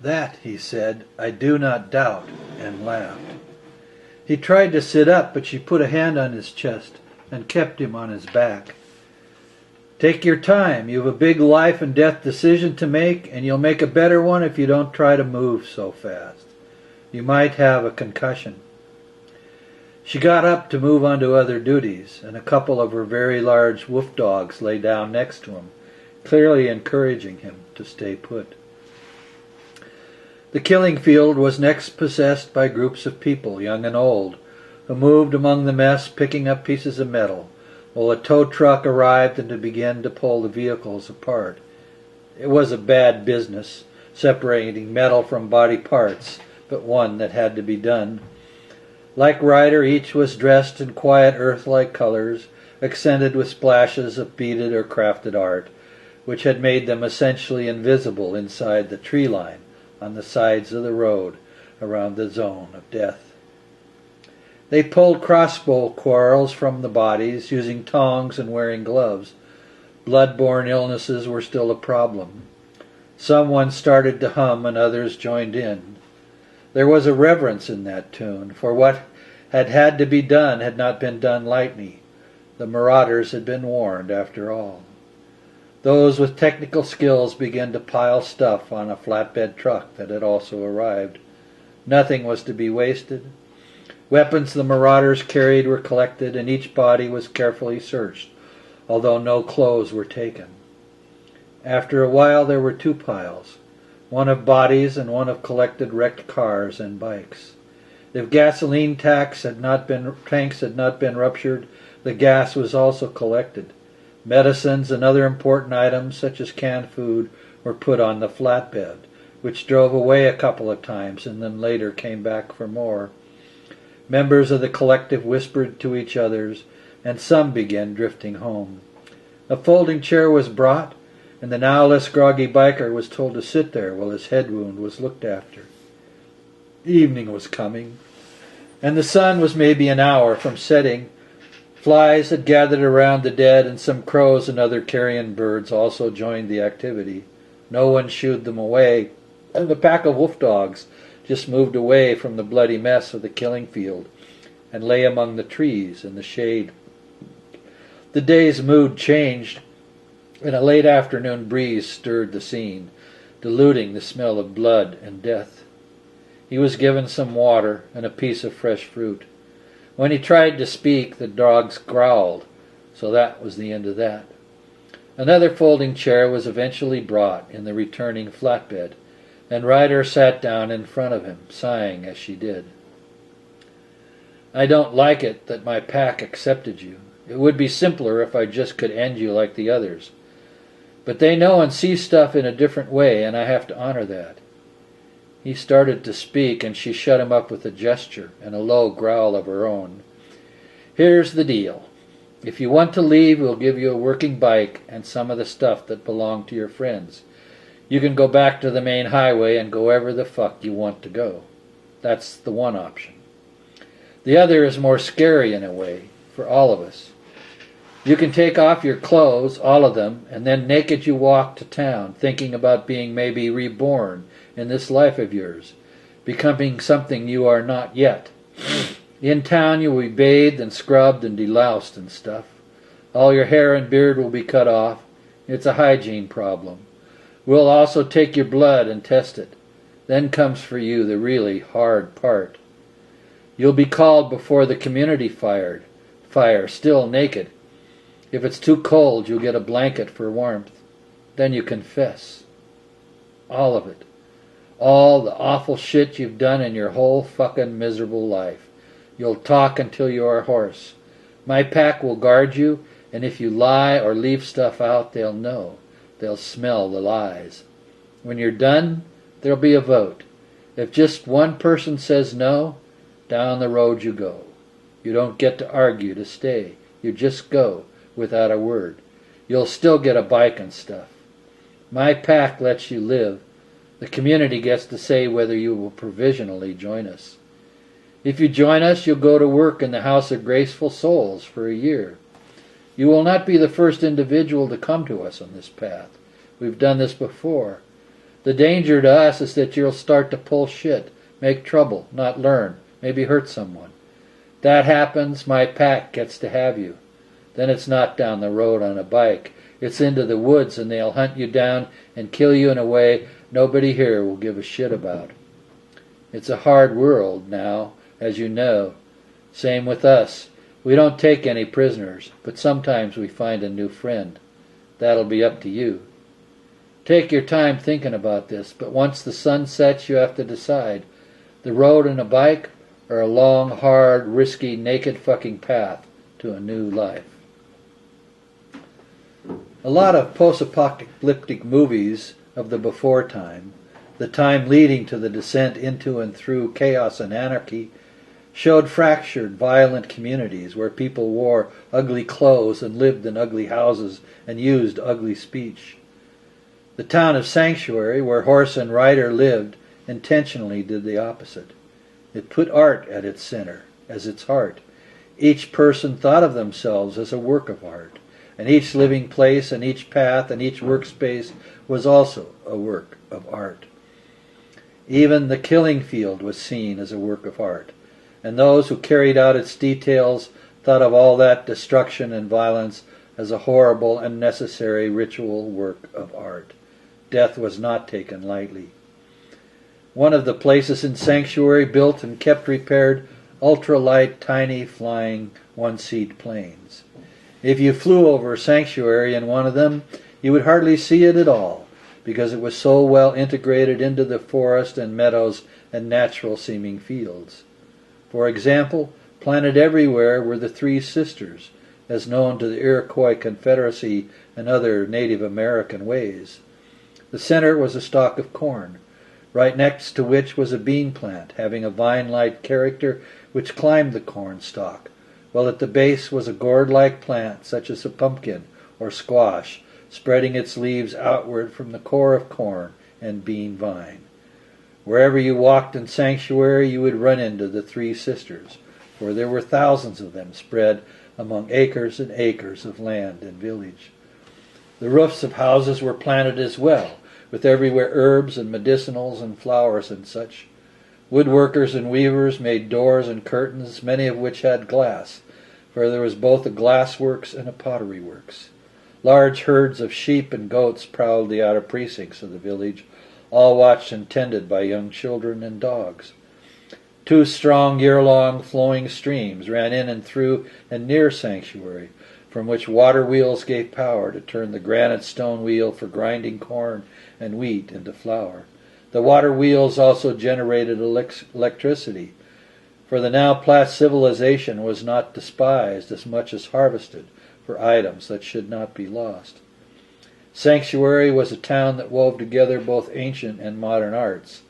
"That," he said, "I do not doubt," and laughed. He tried to sit up, but she put a hand on his chest and kept him on his back. "Take your time. You've a big life and death decision to make, and you'll make a better one if you don't try to move so fast. You might have a concussion." She got up to move on to other duties, and a couple of her very large wolf dogs lay down next to him, clearly encouraging him to stay put. The killing field was next possessed by groups of people, young and old, who moved among the mess picking up pieces of metal, while a tow truck arrived and began to pull the vehicles apart. It was a bad business, separating metal from body parts, but one that had to be done. Like Ryder, each was dressed in quiet earth-like colors, accented with splashes of beaded or crafted art, which had made them essentially invisible inside the tree line on the sides of the road around the zone of death. They pulled crossbow quarrels from the bodies, using tongs and wearing gloves. Blood-borne illnesses were still a problem. Someone started to hum and others joined in. There was a reverence in that tune, for what had to be done had not been done lightly. The marauders had been warned, after all. Those with technical skills began to pile stuff on a flatbed truck that had also arrived. Nothing was to be wasted. Weapons the marauders carried were collected, and each body was carefully searched, although no clothes were taken. After a while there were two piles, one of bodies and one of collected wrecked cars and bikes. If gasoline tanks had not been ruptured, the gas was also collected. Medicines and other important items, such as canned food, were put on the flatbed, which drove away a couple of times and then later came back for more. Members of the collective whispered to each others, and some began drifting home. A folding chair was brought, and the now less groggy biker was told to sit there while his head wound was looked after. Evening was coming, and the sun was maybe an hour from setting. Flies had gathered around the dead, and some crows and other carrion birds also joined the activity. No one shooed them away, and the pack of wolf dogs just moved away from the bloody mess of the killing field and lay among the trees in the shade. The day's mood changed, and a late afternoon breeze stirred the scene, diluting the smell of blood and death. He was given some water and a piece of fresh fruit. When he tried to speak, the dogs growled, so that was the end of that. Another folding chair was eventually brought in the returning flatbed, and Ryder sat down in front of him, sighing as she did. "I don't like it that my pack accepted you. It would be simpler if I just could end you like the others. But they know and see stuff in a different way, and I have to honor that." He started to speak, and she shut him up with a gesture and a low growl of her own. "Here's the deal. If you want to leave, we'll give you a working bike and some of the stuff that belonged to your friends. You can go back to the main highway and go wherever the fuck you want to go. That's the one option. The other is more scary in a way, for all of us. You can take off your clothes, all of them, and then naked you walk to town, thinking about being maybe reborn in this life of yours, becoming something you are not yet. In town you will be bathed and scrubbed and deloused and stuff. All your hair and beard will be cut off. It's a hygiene problem. We'll also take your blood and test it. Then comes for you the really hard part. You'll be called before the community fire, still naked. If it's too cold, you'll get a blanket for warmth. Then you confess. All of it. All the awful shit you've done in your whole fucking miserable life. You'll talk until you are hoarse. My pack will guard you, and if you lie or leave stuff out, they'll know. They'll smell the lies. When you're done, there'll be a vote. If just one person says no, down the road you go. You don't get to argue to stay. You just go, without a word. You'll still get a bike and stuff. My pack lets you live. The community gets to say whether you will provisionally join us. If you join us, you'll go to work in the House of Graceful Souls for a year. You will not be the first individual to come to us on this path. We've done this before. The danger to us is that you'll start to pull shit, make trouble, not learn, maybe hurt someone. That happens, my pack gets to have you. Then it's not down the road on a bike. It's into the woods, and they'll hunt you down and kill you in a way nobody here will give a shit about. It's a hard world now, as you know. Same with us. We don't take any prisoners, but sometimes we find a new friend. That'll be up to you. Take your time thinking about this, but once the sun sets, you have to decide. The road and a bike, or a long, hard, risky, naked fucking path to a new life. A lot of post-apocalyptic movies of the before time, the time leading to the descent into and through chaos and anarchy, showed fractured, violent communities where people wore ugly clothes and lived in ugly houses and used ugly speech. The town of Sanctuary, where Horse and Rider lived, intentionally did the opposite. It put art at its center, as its heart. Each person thought of themselves as a work of art, and each living place and each path and each workspace was also a work of art. Even the killing field was seen as a work of art, and those who carried out its details thought of all that destruction and violence as a horrible and necessary ritual work of art. Death was not taken lightly. One of the places in Sanctuary built and kept repaired ultralight, tiny, flying, one-seat planes. If you flew over Sanctuary in one of them, you would hardly see it at all, because it was so well integrated into the forest and meadows and natural-seeming fields. For example, planted everywhere were the Three Sisters, as known to the Iroquois Confederacy and other Native American ways. The center was a stalk of corn, right next to which was a bean plant, having a vine-like character which climbed the corn stalk, while at the base was a gourd-like plant, such as a pumpkin or squash, spreading its leaves outward from the core of corn and bean vine. Wherever you walked in Sanctuary, you would run into the Three Sisters, for there were thousands of them spread among acres and acres of land and village. The roofs of houses were planted as well, with everywhere herbs and medicinals and flowers and such. Woodworkers and weavers made doors and curtains, many of which had glass, for there was both a glass works and a pottery works. Large herds of sheep and goats prowled the outer precincts of the village, all watched and tended by young children and dogs. 2 strong year-long flowing streams ran in and through and near Sanctuary, from which water wheels gave power to turn the granite stone wheel for grinding corn and wheat into flour. The water wheels also generated electricity, for the now Platte civilization was not despised as much as harvested for items that should not be lost. Sanctuary was a town that wove together both ancient and modern arts,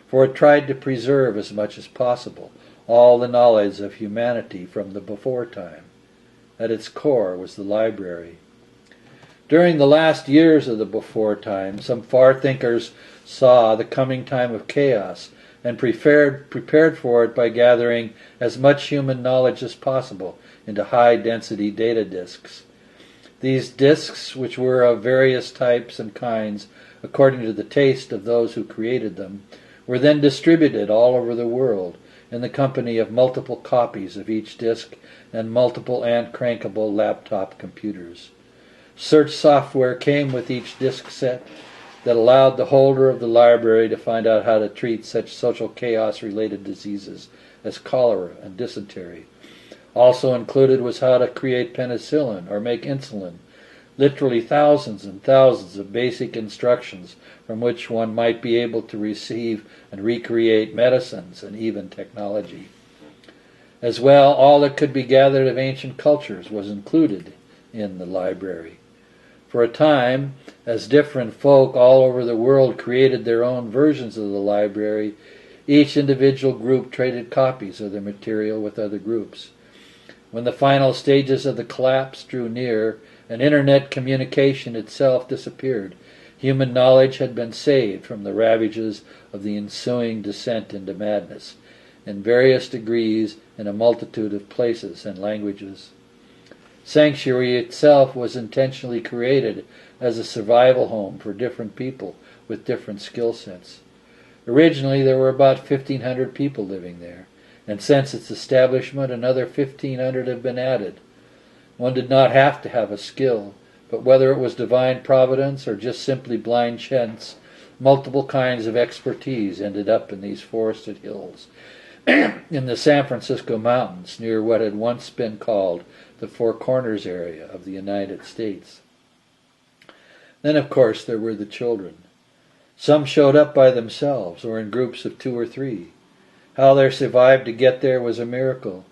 for it tried to preserve as much as possible all the knowledge of humanity from the before time. At its core was the library. During the last years of the before time, some far thinkers saw the coming time of chaos and prepared for it by gathering as much human knowledge as possible into high-density data disks. These disks, which were of various types and kinds according to the taste of those who created them, were then distributed all over the world in the company of multiple copies of each disk and multiple and-crankable laptop computers. Search software came with each disk set that allowed the holder of the library to find out how to treat such social chaos-related diseases as cholera and dysentery. Also included was how to create penicillin or make insulin, literally thousands and thousands of basic instructions from which one might be able to receive and recreate medicines and even technology. As well, all that could be gathered of ancient cultures was included in the library. For a time, as different folk all over the world created their own versions of the library, each individual group traded copies of their material with other groups. When the final stages of the collapse drew near and internet communication itself disappeared, human knowledge had been saved from the ravages of the ensuing descent into madness, in various degrees in a multitude of places and languages. Sanctuary itself was intentionally created as a survival home for different people with different skill sets. Originally, there were about 1,500 people living there, and since its establishment, another 1,500 have been added. One did not have to have a skill, but whether it was divine providence or just simply blind chance, multiple kinds of expertise ended up in these forested hills in the San Francisco mountains near what had once been called the Four Corners area of the United States. Then, of course, there were the children. Some showed up by themselves or in groups of 2 or 3. How they survived to get there was a miracle.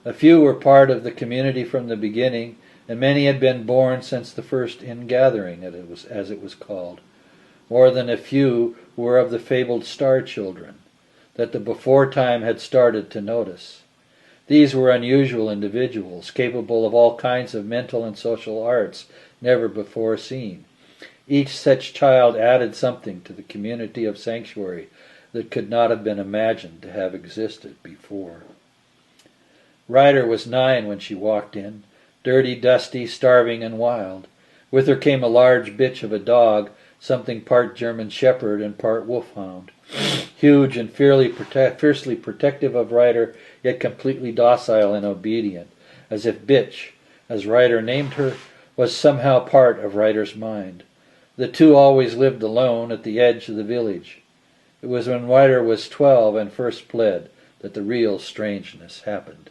A few were part of the community from the beginning, and many had been born since the first ingathering, as it was called. More than a few were of the fabled star children that the before time had started to notice. These were unusual individuals, capable of all kinds of mental and social arts never before seen. Each such child added something to the community of sanctuary that could not have been imagined to have existed before. Ryder was 9 when she walked in, dirty, dusty, starving, and wild. With her came a large bitch of a dog, something part German shepherd and part wolfhound. Huge and fiercely protective of Ryder, yet completely docile and obedient, as if bitch, as Ryder named her, was somehow part of Ryder's mind. The two always lived alone at the edge of the village. It was when Ryder was 12 and first fled that the real strangeness happened.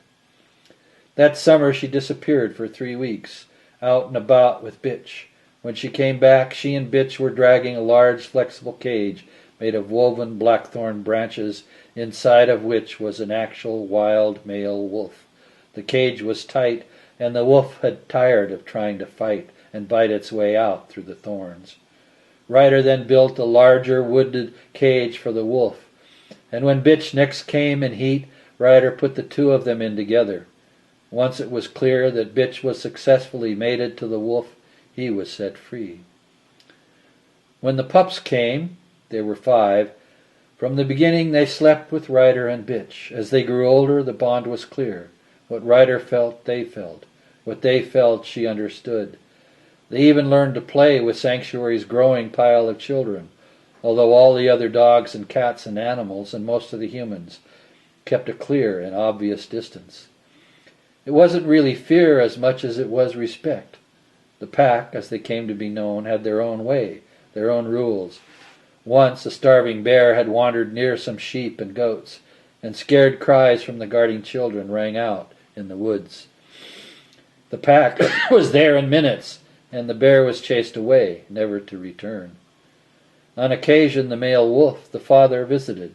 That summer she disappeared for 3 weeks, out and about with Bitch. When she came back, she and Bitch were dragging a large flexible cage made of woven blackthorn branches, inside of which was an actual wild male wolf. The cage was tight, and the wolf had tired of trying to fight and bite its way out through the thorns. Ryder then built a larger wooded cage for the wolf, and when Bitch next came in heat, Ryder put the two of them in together. Once it was clear that Bitch was successfully mated to the wolf, he was set free. When the pups came, there were 5. From the beginning they slept with Ryder and Bitch. As they grew older, the bond was clear. What Ryder felt, they felt. What they felt, she understood. They even learned to play with Sanctuary's growing pile of children, although all the other dogs and cats and animals, and most of the humans, kept a clear and obvious distance. It wasn't really fear as much as it was respect. The pack, as they came to be known, had their own way, their own rules. Once a starving bear had wandered near some sheep and goats, and scared cries from the guarding children rang out in the woods. The pack was there in minutes, and the bear was chased away, never to return. On occasion the male wolf, the father, visited.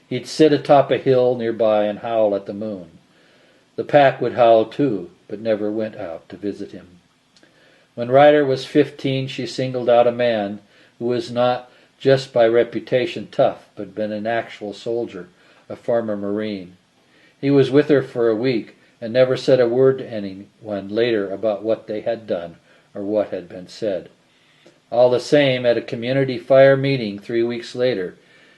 He'd sit atop a hill nearby and howl at the moon. The pack would howl too, but never went out to visit him. When Ryder was 15, she singled out a man who was not just by reputation tough, but been an actual soldier, a former Marine. He was with her for a week and never said a word to anyone later about what they had done or what had been said. All the same, at a community fire meeting 3 weeks later,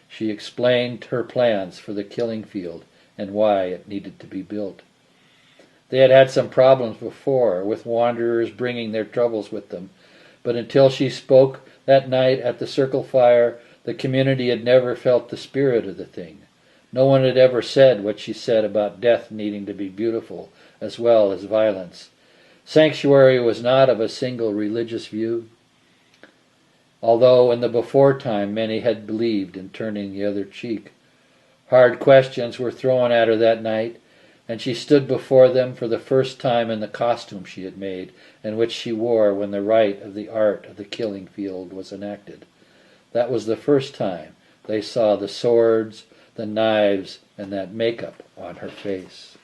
she explained her plans for the killing field and why it needed to be built. They had had some problems before, with wanderers bringing their troubles with them, but until she spoke that night at the circle fire, the community had never felt the spirit of the thing. No one had ever said what she said about death needing to be beautiful as well as violence. Sanctuary was not of a single religious view, although in the before time many had believed in turning the other cheek. Hard questions were thrown at her that night, and she stood before them for the first time in the costume she had made and which she wore when the rite of the art of the killing field was enacted. That was the first time they saw the swords, the knives, and that makeup on her face.